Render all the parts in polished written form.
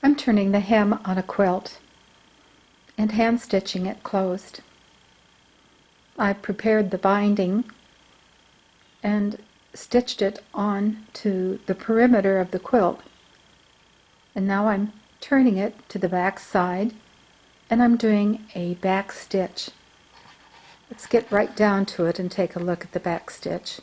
I'm turning the hem on a quilt and hand stitching it closed. I've prepared the binding and stitched it on to the perimeter of the quilt, and now I'm turning it to the back side and I'm doing a back stitch. Let's get right down to it and take a look at the back stitch.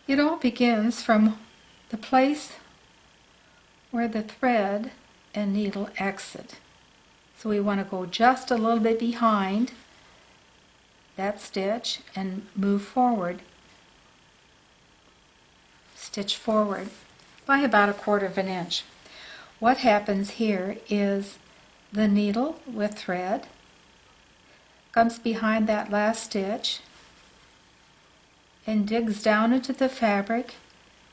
It all begins from the place where the thread and needle exit. So we want to go just a little bit behind that stitch and move forward. Stitch forward by about 1/4 inch. What happens here is the needle with thread comes behind that last stitch and digs down into the fabric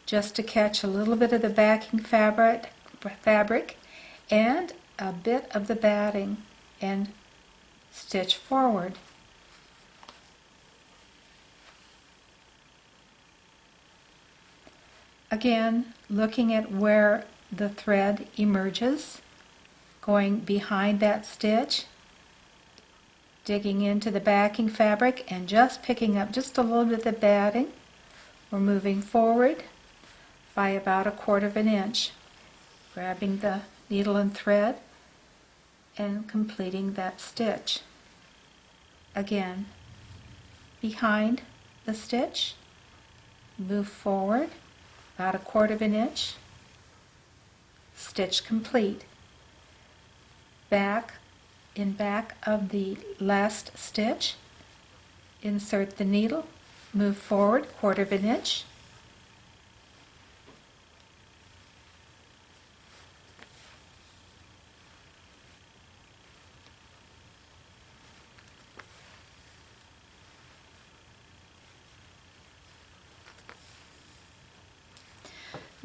just to catch a little bit of the backing fabric and a bit of the batting and stitch forward. Again, looking at where the thread emerges, going behind that stitch, digging into the backing fabric and just picking up just a little bit of the batting. We're moving forward by about 1/4 inch, grabbing the needle and thread and completing that stitch. Again, behind the stitch, move forward about 1/4 inch, stitch complete. Back of the last stitch, insert the needle, move forward 1/4 inch,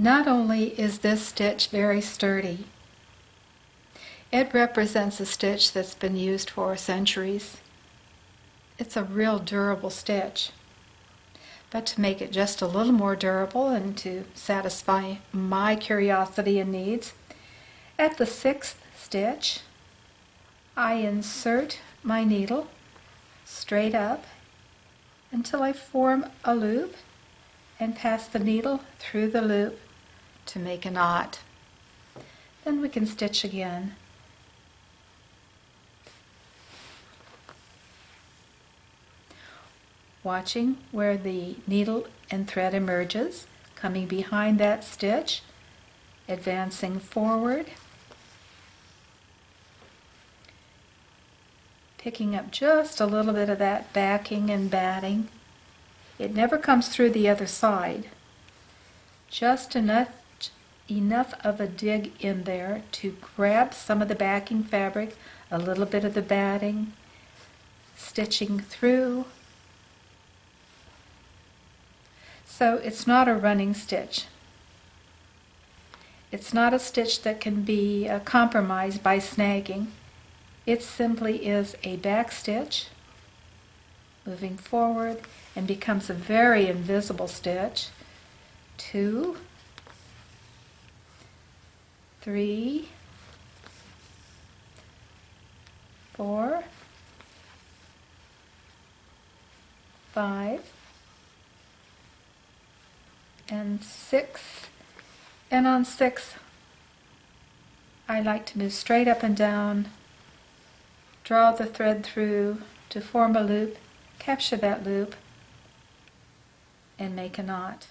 Not only is this stitch very sturdy, it represents a stitch that's been used for centuries. It's a real durable stitch. But to make it just a little more durable and to satisfy my curiosity and needs, at the 6th stitch, I insert my needle straight up until I form a loop and pass the needle through the loop to make a knot. Then we can stitch again. Watching where the needle and thread emerges, coming behind that stitch, advancing forward, picking up just a little bit of that backing and batting. It never comes through the other side. Just enough of a dig in there to grab some of the backing fabric, a little bit of the batting, stitching through. So it's not a running stitch. It's not a stitch that can be compromised by snagging. It simply is a back stitch, moving forward, and becomes a very invisible stitch. 2, 3, 4, 5, and 6. And on 6, I like to move straight up and down, draw the thread through to form a loop, capture that loop, and make a knot.